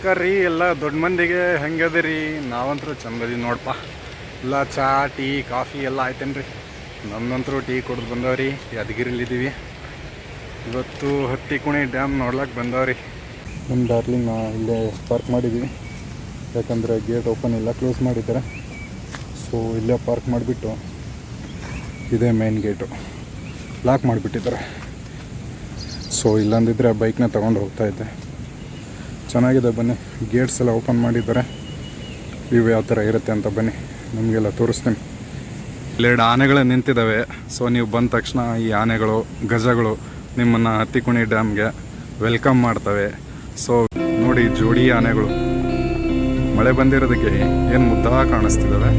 ನಮಸ್ಕಾರ ರೀ ಎಲ್ಲ ದೊಡ್ಡ ಮಂದಿಗೆ ಹೆಂಗದಿರಿ. ನಾವಂತರೂ ಚಂದದಿ ನೋಡಪ್ಪ. ಎಲ್ಲ ಚಹಾ ಟೀ ಕಾಫಿ ಎಲ್ಲ ಆಯ್ತೇನ್ರಿ. ನಮ್ಮಂತರೂ ಟೀ ಕುಡ್ದು ಬಂದವ್ರಿ. ಯಾದಗಿರಿಲಿದ್ದೀವಿ. ಇವತ್ತು ಹತ್ತಿಕುಣಿ ಡ್ಯಾಮ್ ನೋಡ್ಲಿಕ್ಕೆ ಬಂದವ್ರಿ. ನಮ್ಮ ಡಾರ್ಲಿಂಗ್ ನಾ ಇಲ್ಲೇ ಪಾರ್ಕ್ ಮಾಡಿದ್ದೀವಿ. ಯಾಕಂದರೆ ಗೇಟ್ ಓಪನ್ ಇಲ್ಲ, ಕ್ಲೋಸ್ ಮಾಡಿದ್ದಾರೆ. ಸೊ ಇಲ್ಲೇ ಪಾರ್ಕ್ ಮಾಡಿಬಿಟ್ಟು ಇದೇ ಮೇನ್ ಗೇಟು ಲಾಕ್ ಮಾಡಿಬಿಟ್ಟಿದ್ದಾರೆ. ಸೊ ಇಲ್ಲಂದಿದ್ದರೆ ಬೈಕ್ನ ತೊಗೊಂಡು ಹೋಗ್ತಾಯಿದ್ದೆ. ಚೆನ್ನಾಗಿದೆ, ಬನ್ನಿ. ಗೇಟ್ಸ್ ಎಲ್ಲ ಓಪನ್ ಮಾಡಿದ್ದಾರೆ. ವ್ಯೂ ಯಾವ ಥರ ಇರುತ್ತೆ ಅಂತ ಬನ್ನಿ ನಮಗೆಲ್ಲ ತೋರಿಸ್ತೀನಿ. ಇಲ್ಲೆರಡು ಆನೆಗಳು ನಿಂತಿದ್ದಾವೆ. ಸೊ ನೀವು ಬಂದ ತಕ್ಷಣ ಈ ಆನೆಗಳು ಗಜಗಳು ನಿಮ್ಮನ್ನು ಹತ್ತಿಕುಣಿ ಡ್ಯಾಮ್ಗೆ ವೆಲ್ಕಮ್ ಮಾಡ್ತವೆ. ಸೊ ನೋಡಿ, ಜೋಡಿ ಆನೆಗಳು ಮಳೆ ಬಂದಿರೋದಕ್ಕೆ ಏನು ಮುದ್ದ ಕಾಣಿಸ್ತಿದ್ದಾವೆ.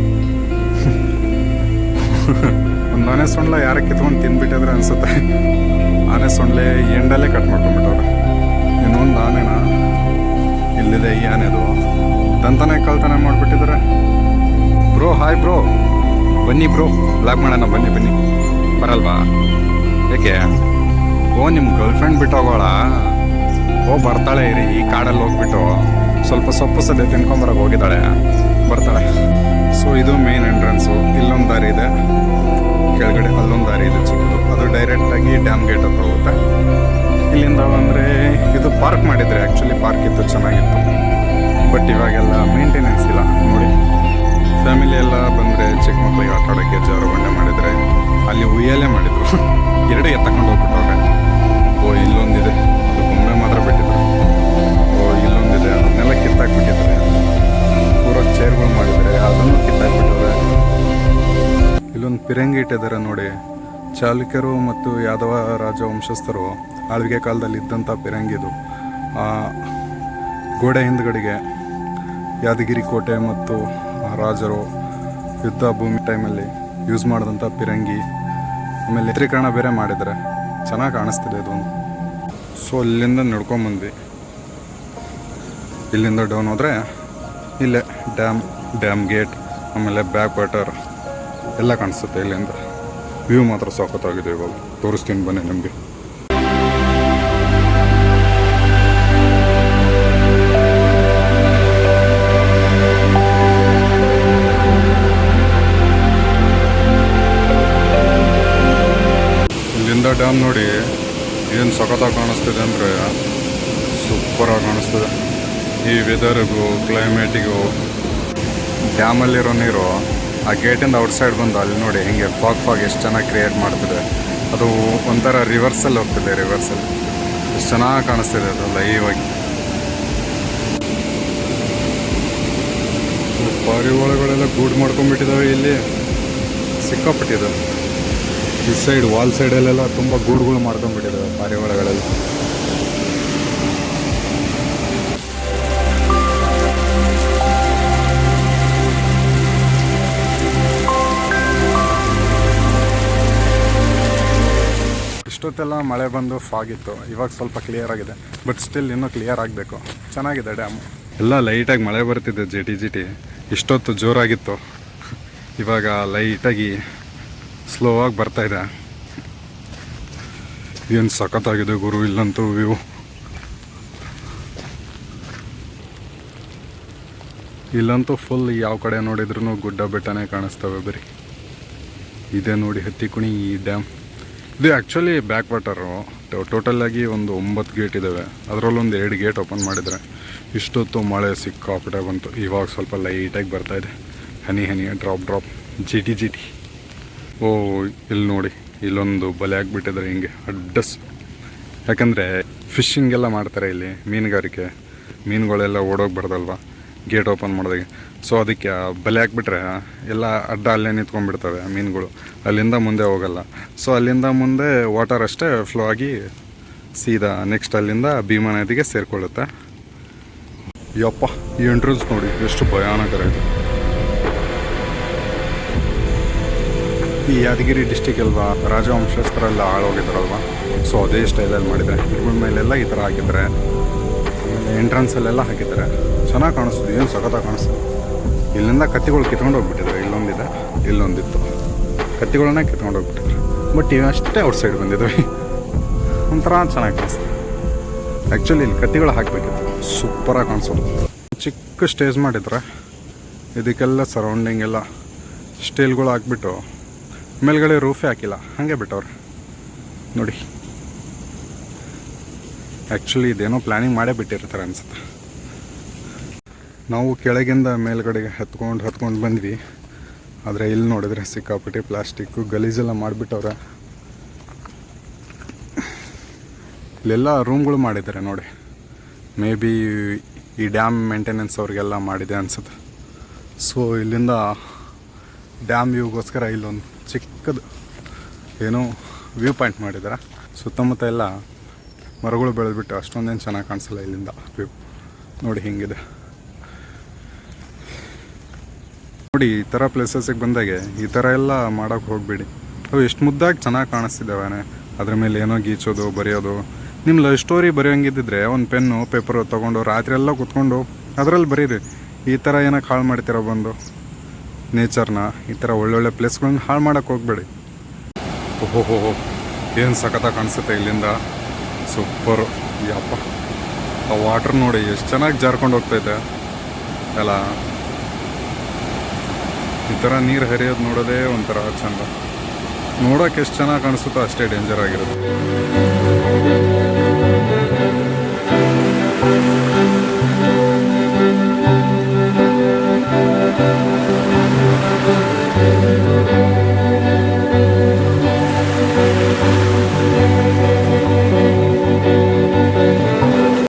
ಒಂದು ಆನೆ ಸೊಂಡ್ಲ ಯಾರ ಕಿತ್ಕೊಂಡು ತಿಂದ್ಬಿಟ್ಟಿದ್ರೆ ಅನಿಸುತ್ತೆ. ಆನೆ ಸೊಂಡ್ಲೆ ಎಂಡಲ್ಲೇ ಕಟ್ ಮಾಡ್ಕೊಂಡ್ಬಿಟ್ಟವ್ರೆ. ಇನ್ನೊಂದು ಆನೆನ ಇಲ್ಲಿದೆ. ಈ ಆನೆದು ದಂತನೇ ಕಳ್ತನ ಮಾಡಿಬಿಟ್ಟಿದ್ದಾರೆ. ಬ್ರೋ ಹಾಯ್ ಬ್ರೋ, ಬನ್ನಿ ಬ್ರೋ, ಬ್ಲಾಗ್ ಮಾಡೋಣ. ಬನ್ನಿ ಬನ್ನಿ. ಬರಲ್ವಾ? ಏಕೆ? ಓ ನಿಮ್ಮ ಗರ್ಲ್ಫ್ರೆಂಡ್ ಬಿಟ್ಟು ಹೋಗೋಳ? ಓ ಬರ್ತಾಳೆ ಇರಿ. ಈ ಕಾಡಲ್ಲಿ ಹೋಗ್ಬಿಟ್ಟು ಸ್ವಲ್ಪ ಸೊಪ್ಪು ಸದ್ಯ ತಿನ್ಕೊಂಬರಕ್ಕೆ ಹೋಗಿದ್ದಾಳೆ, ಬರ್ತಾಳೆ. ಸೊ ಇದು ಮೇನ್ ಎಂಟ್ರೆನ್ಸು. ಇಲ್ಲೊಂದು ದಾರಿ ಇದೆ, ಕೆಳಗಡೆ ಅಲ್ಲೊಂದು ದಾರಿ ಇದೆ ಚಿಕ್ಕದು. ಅದು ಡೈರೆಕ್ಟಾಗಿ ಡ್ಯಾಮ್ ಗೇಟ್ ಹತ್ರ ಹೋಗುತ್ತೆ. ಇಲ್ಲಿಂದ ಬಂದರೆ ಇದು ಪಾರ್ಕ್ ಮಾಡಿದರೆ, ಆ್ಯಕ್ಚುಲಿ ಪಾರ್ಕ್ ಇತ್ತು, ಚೆನ್ನಾಗಿತ್ತು. ಬಟ್ ಇವಾಗೆಲ್ಲ ಮೇಂಟೆನೆನ್ಸ್ ಇಲ್ಲ ನೋಡಿ. ಫ್ಯಾಮಿಲಿ ಎಲ್ಲ ಬಂದರೆ ಚಿಕ್ಕ ಮಕ್ಕಳಿಗೆ ಆಟ ಆಡೋಕ್ಕೆ ಜಾರುಬಂಡೆ ಮಾಡಿದರೆ, ಅಲ್ಲಿ ಉಯ್ಯಲ್ಲೇ ಮಾಡಿದರು. ಎರಡು ಎತ್ತಕೊಂಡು ಹೋಗ್ಬಿಟ್ಟವ್ರೆ. ಓ ಇಲ್ಲೊಂದಿದೆ, ಅದು ಗೊಂಬೆ ಮಾತ್ರ ಬಿಟ್ಟಿದ್ರು. ಓ ಇಲ್ಲೊಂದಿದೆ, ಅದನ್ನೆಲ್ಲ ಕಿತ್ತಾಕ್ಬಿಟ್ಟಿದ್ದಾರೆ. ಪೂರಕ್ಕೆ ಚೇರ್ಗಳು ಮಾಡಿದರೆ ಅದನ್ನು ಕಿತ್ತಾಕ್ಬಿಟ್ಟಿದ್ದಾರೆ. ಇಲ್ಲೊಂದು ಪಿರಂಗಿ ಇಟ್ಟಿದ್ದಾರೆ ನೋಡಿ. ಚಾಲುಕ್ಯರು ಮತ್ತು ಯಾದವ ರಾಜವಂಶಸ್ಥರು ಆಳ್ವಿಕೆ ಕಾಲದಲ್ಲಿ ಇದ್ದಂಥ ಪಿರಂಗಿದು. ಗೋಡೆ ಹಿಂದ್ಗಡೆಗೆ ಯಾದಗಿರಿ ಕೋಟೆ ಮತ್ತು ರಾಜರು ಯುದ್ಧ ಭೂಮಿ ಟೈಮಲ್ಲಿ ಯೂಸ್ ಮಾಡಿದಂಥ ಪಿರಂಗಿ. ಆಮೇಲೆ ಚಿತ್ರೀಕರಣ ಬೇರೆ ಮಾಡಿದರೆ ಚೆನ್ನಾಗಿ ಕಾಣಿಸ್ತಿದೆ ಇದು. ಸೊ ಇಲ್ಲಿಂದ ನಡ್ಕೊಂಬಂದ್ವಿ. ಇಲ್ಲಿಂದ ಡೌನ್ ಹೋದರೆ ಇಲ್ಲೇ ಡ್ಯಾಮ್ ಗೇಟ್, ಆಮೇಲೆ ಬ್ಯಾಕ್ ವಾಟರ್ ಎಲ್ಲ ಕಾಣಿಸುತ್ತೆ. ಇಲ್ಲಿಂದ ವ್ಯೂ ಮಾತ್ರ ಸಖತ್ತಾಗಿದೆ. ಇವಾಗ ತೋರಿಸ್ತೀನಿ ಬನ್ನಿ ನಿಮಗೆ. ಇಲ್ಲಿಂದ ಡ್ಯಾಮ್ ನೋಡಿ ಏನು ಸಖತ್ತಾಗಿ ಕಾಣಿಸ್ತಿದೆ ಅಂದರೆ ಸೂಪರಾಗಿ ಕಾಣಿಸ್ತಿದೆ. ಈ ವೆದರ್ಗೂ ಕ್ಲೈಮೇಟಿಗೂ ಡ್ಯಾಮಲ್ಲಿರೋ ನೀರು ಆ ಗೇಟಿಂದ ಔಟ್ಸೈಡ್ ಬಂದು ಅಲ್ಲಿ ನೋಡಿ ಹಿಂಗೆ ಫಾಗ್ ಎಷ್ಟು ಚೆನ್ನಾಗಿ ಕ್ರಿಯೇಟ್ ಮಾಡ್ತಿದೆ. ಅದು ಒಂಥರ ರಿವರ್ಸಲ್ಲಿ ಹೋಗ್ತಿದೆ. ರಿವರ್ಸಲ್ಲಿ ಎಷ್ಟು ಚೆನ್ನಾಗಿ ಕಾಣಿಸ್ತಿದೆ ಅದು ಲೈವಾಗಿ. ಪಾರಿವಾಳಗಳೆಲ್ಲ ಗೂಡು ಮಾಡ್ಕೊಂಡ್ಬಿಟ್ಟಿದ್ದಾವೆ ಇಲ್ಲಿ, ಸಿಕ್ಕಾಪಟ್ಟಿದೆ. ಈ ಸೈಡ್ ವಾಲ್ ಸೈಡಲ್ಲೆಲ್ಲ ತುಂಬ ಗೂಡುಗಳು ಮಾಡ್ಕೊಂಡ್ಬಿಟ್ಟಿದ್ದಾವೆ ಪಾರಿವಾಳಗಳೆಲ್ಲ. ಇಷ್ಟೊತ್ತೆಲ್ಲ ಮಳೆ ಬಂದು ಫಾಗಿತ್ತು. ಇವಾಗ ಸ್ವಲ್ಪ ಕ್ಲಿಯರ್ ಆಗಿದೆ, ಬಟ್ ಸ್ಟಿಲ್ ಇನ್ನೂ ಕ್ಲಿಯರ್ ಆಗಬೇಕು. ಚೆನ್ನಾಗಿದೆ ಡ್ಯಾಮು. ಎಲ್ಲ ಲೈಟಾಗಿ ಮಳೆ ಬರ್ತಿದೆ, ಜಿಟಿ ಜಿಟಿ. ಇಷ್ಟೊತ್ತು ಜೋರಾಗಿತ್ತು, ಇವಾಗ ಲೈಟಾಗಿ ಸ್ಲೋ ಆಗಿ ಬರ್ತಾಯಿದೆ. ಏನು ಸಖತ್ತಾಗಿದೆ ಗುರು ಇಲ್ಲಂತೂ ವ್ಯೂ. ಇಲ್ಲಂತೂ ಫುಲ್ ಯಾವ ಕಡೆ ನೋಡಿದ್ರೂ ಗುಡ್ಡ ಬೆಟ್ಟನೇ ಕಾಣಿಸ್ತವೆ ಬರೀ. ಇದೇ ನೋಡಿ ಹತ್ತಿಕುಣಿ ಈ ಡ್ಯಾಮ್. ಇದು ಆ್ಯಕ್ಚುಲಿ ಬ್ಯಾಕ್ ವಾಟರು. ಟೋಟಲಾಗಿ ಒಂದು 9 ಗೇಟ್ ಇದ್ದಾವೆ. ಅದರಲ್ಲೊಂದು 2 ಗೇಟ್ ಓಪನ್ ಮಾಡಿದರೆ. ಇಷ್ಟೊತ್ತು ಮಳೆ ಸಿಕ್ಕಾಪಟ್ಟೆ ಬಂತು. ಇವಾಗ ಸ್ವಲ್ಪ ಲೈಟಾಗಿ ಬರ್ತಾಯಿದೆ, ಹನಿ ಹನಿ, ಡ್ರಾಪ್ ಜಿಟಿ ಜಿಟಿ. ಓ ಇಲ್ಲಿ ನೋಡಿ, ಇಲ್ಲೊಂದು ಬಲೆ ಹಾಕ್ಬಿಟ್ಟಿದ್ದಾರೆ ಹಿಂಗೆ ಅಡ್ಡಸ್. ಯಾಕಂದರೆ ಫಿಶಿಂಗೆಲ್ಲ ಮಾಡ್ತಾರೆ ಇಲ್ಲಿ, ಮೀನುಗಾರಿಕೆ. ಮೀನುಗಳೆಲ್ಲ ಓಡೋಗ್ಬಾರ್ದಲ್ವ ಗೇಟ್ ಓಪನ್ ಮಾಡಿದಾಗೆ. ಸೊ ಅದಕ್ಕೆ ಬಲೆ ಹಾಕ್ಬಿಟ್ರೆ ಎಲ್ಲ ಅಡ್ಡ ಅಲ್ಲೇ ನಿಂತ್ಕೊಂಡ್ಬಿಡ್ತವೆ ಮೀನುಗಳು. ಅಲ್ಲಿಂದ ಮುಂದೆ ಹೋಗಲ್ಲ. ಸೊ ಅಲ್ಲಿಂದ ಮುಂದೆ ವಾಟರ್ ಅಷ್ಟೇ ಫ್ಲೋ ಆಗಿ ಸೀದಾ ನೆಕ್ಸ್ಟ್ ಅಲ್ಲಿಂದ ಭೀಮಾ ನದಿಗೆ ಸೇರಿಕೊಳ್ಳುತ್ತೆ. ಯಪ್ಪ, ಈ ಎಂಟ್ರೆನ್ಸ್ ನೋಡಿ ಎಷ್ಟು ಭಯಾನಕರ ಇದೆ. ಈ ಯಾದಗಿರಿ ಡಿಸ್ಟಿಕ್ ಅಲ್ವಾ, ರಾಜವಂಶಸ್ಥರೆಲ್ಲ ಆಳೋಗಿದ್ದಾರಲ್ವ. ಸೊ ಅದೇ ಸ್ಟೈಲಲ್ಲಿ ಮಾಡಿದ್ದಾರೆ. ಇದ್ರ ಮೇಲೆಲ್ಲ ಈ ಥರ ಹಾಕಿದ್ದಾರೆ. ಆಮೇಲೆ ಎಂಟ್ರೆನ್ಸಲ್ಲೆಲ್ಲ ಹಾಕಿದ್ದಾರೆ. ಚೆನ್ನಾಗಿ ಕಾಣಿಸ್ತದೆ, ಏನು ಸಖತ್ತಾಗಿ ಕಾಣಿಸ್ತದೆ. ಇಲ್ಲಿಂದ ಕತ್ತಿಗಳು ಕಿತ್ಕೊಂಡು ಹೋಗ್ಬಿಟ್ಟಿದ್ದಾರೆ. ಇಲ್ಲೊಂದಿದೆ, ಇಲ್ಲೊಂದಿತ್ತು. ಕತ್ತಿಗಳನ್ನ ಕಿತ್ಕೊಂಡು ಹೋಗ್ಬಿಟ್ಟಿದ್ರು. ಬಟ್ ಇವಷ್ಟೇ ಔಟ್ಸೈಡ್ ಬಂದಿದ್ವಿ. ಒಂಥರ ಚೆನ್ನಾಗಿ ಕಾಣಿಸ್ತದೆ. ಆ್ಯಕ್ಚುಲಿ ಇಲ್ಲಿ ಕತ್ತಿಗಳು ಹಾಕಬೇಕಿತ್ತು, ಸೂಪರಾಗಿ ಕಾಣಿಸೋದು. ಚಿಕ್ಕ ಸ್ಟೇಜ್ ಮಾಡಿದ್ರೆ ಇದಕ್ಕೆಲ್ಲ ಸರೌಂಡಿಂಗ್ ಎಲ್ಲ ಸ್ಟೀಲ್ಗಳು ಹಾಕ್ಬಿಟ್ಟು ಮೇಲ್ಗಡೆ ರೂಫೇ ಹಾಕಿಲ್ಲ, ಹಾಗೆ ಬಿಟ್ಟವ್ರೆ ನೋಡಿ. ಆ್ಯಕ್ಚುಲಿ ಇದೇನೋ ಪ್ಲ್ಯಾನಿಂಗ್ ಮಾಡೇ ಬಿಟ್ಟಿರ್ತಾರೆ ಅನ್ಸುತ್ತೆ. ನಾವು ಕೆಳಗಿಂದ ಮೇಲ್ಗಡೆಗೆ ಹತ್ಕೊಂಡು ಬಂದ್ವಿ. ಆದರೆ ಇಲ್ಲಿ ನೋಡಿದ್ರೆ ಸಿಕ್ಕಾಪಟ್ಟೆ ಪ್ಲಾಸ್ಟಿಕ್ಕು ಗಲೀಜೆಲ್ಲ ಮಾಡಿಬಿಟ್ಟವ್ರೆ. ಇಲ್ಲೆಲ್ಲ ರೂಮ್ಗಳು ಮಾಡಿದ್ದಾರೆ ನೋಡಿ. ಮೇ ಬಿ ಈ ಡ್ಯಾಮ್ ಮೇಂಟೆನೆನ್ಸ್ ಅವ್ರಿಗೆಲ್ಲ ಮಾಡಿದೆ ಅನ್ಸುತ್ತೆ. ಸೊ ಇಲ್ಲಿಂದ ಡ್ಯಾಮ್ ವ್ಯೂಗೋಸ್ಕರ ಇಲ್ಲೊಂದು ಚಿಕ್ಕದು ಏನೋ ವ್ಯೂ ಪಾಯಿಂಟ್ ಮಾಡಿದ್ದಾರೆ. ಸುತ್ತಮುತ್ತ ಎಲ್ಲ ಮರಗಳು ಬೆಳೆದ್ಬಿಟ್ಟು ಅಷ್ಟೊಂದೇನು ಚೆನ್ನಾಗಿ ಕಾಣಿಸಲ್ಲ ಇಲ್ಲಿಂದ ವ್ಯೂ. ನೋಡಿ ಹಿಂಗಿದೆ ನೋಡಿ. ಈ ಥರ ಪ್ಲೇಸಸ್ಸಿಗೆ ಬಂದಾಗೆ ಈ ಥರ ಎಲ್ಲ ಮಾಡೋಕ್ಕೆ ಹೋಗಬೇಡಿ. ಅವು ಎಷ್ಟು ಮುದ್ದಾಗಿ ಚೆನ್ನಾಗಿ ಕಾಣಿಸ್ತಿದ್ದಾವೆ. ಅದ್ರ ಮೇಲೆ ಏನೋ ಗೀಚೋದು ಬರೆಯೋದು. ನಿಮ್ಮ ಲವ್ ಸ್ಟೋರಿ ಬರೆಯೋಂಗಿದ್ದಿದ್ರೆ ಒಂದು ಪೆನ್ನು ಪೇಪರು ತೊಗೊಂಡು ರಾತ್ರಿ ಎಲ್ಲ ಕೂತ್ಕೊಂಡು ಅದರಲ್ಲಿ ಬರೀರಿ. ಈ ಥರ ಏನಕ್ಕೆ ಹಾಳು ಮಾಡ್ತೀರ ಬಂದು ನೇಚರ್ನ. ಈ ಥರ ಒಳ್ಳೊಳ್ಳೆ ಪ್ಲೇಸ್ಗಳನ್ನ ಹಾಳು ಮಾಡೋಕ್ಕೆ ಹೋಗಬೇಡಿ. ಓಹೋ ಏನು ಸಖತ್ತಾಗಿ ಕಾಣಿಸುತ್ತೆ ಇಲ್ಲಿಂದ. ಸೂಪರು. ಯಪ್ಪ ಆ ವಾಟ್ರ್ ನೋಡಿ ಎಷ್ಟು ಚೆನ್ನಾಗಿ ಜಾರ್ಕೊಂಡು ಹೋಗ್ತೈತೆ ಅಲ್ಲ. ಈ ಥರ ನೀರು ಹರಿಯೋದು ನೋಡೋದೇ ಒಂಥರ ಚೆಂದ. ನೋಡೋಕೆ ಎಷ್ಟು ಚೆನ್ನಾಗಿ ಕಾಣಿಸುತ್ತೋ ಅಷ್ಟೇ ಡೇಂಜರ್ ಆಗಿರುತ್ತೆ.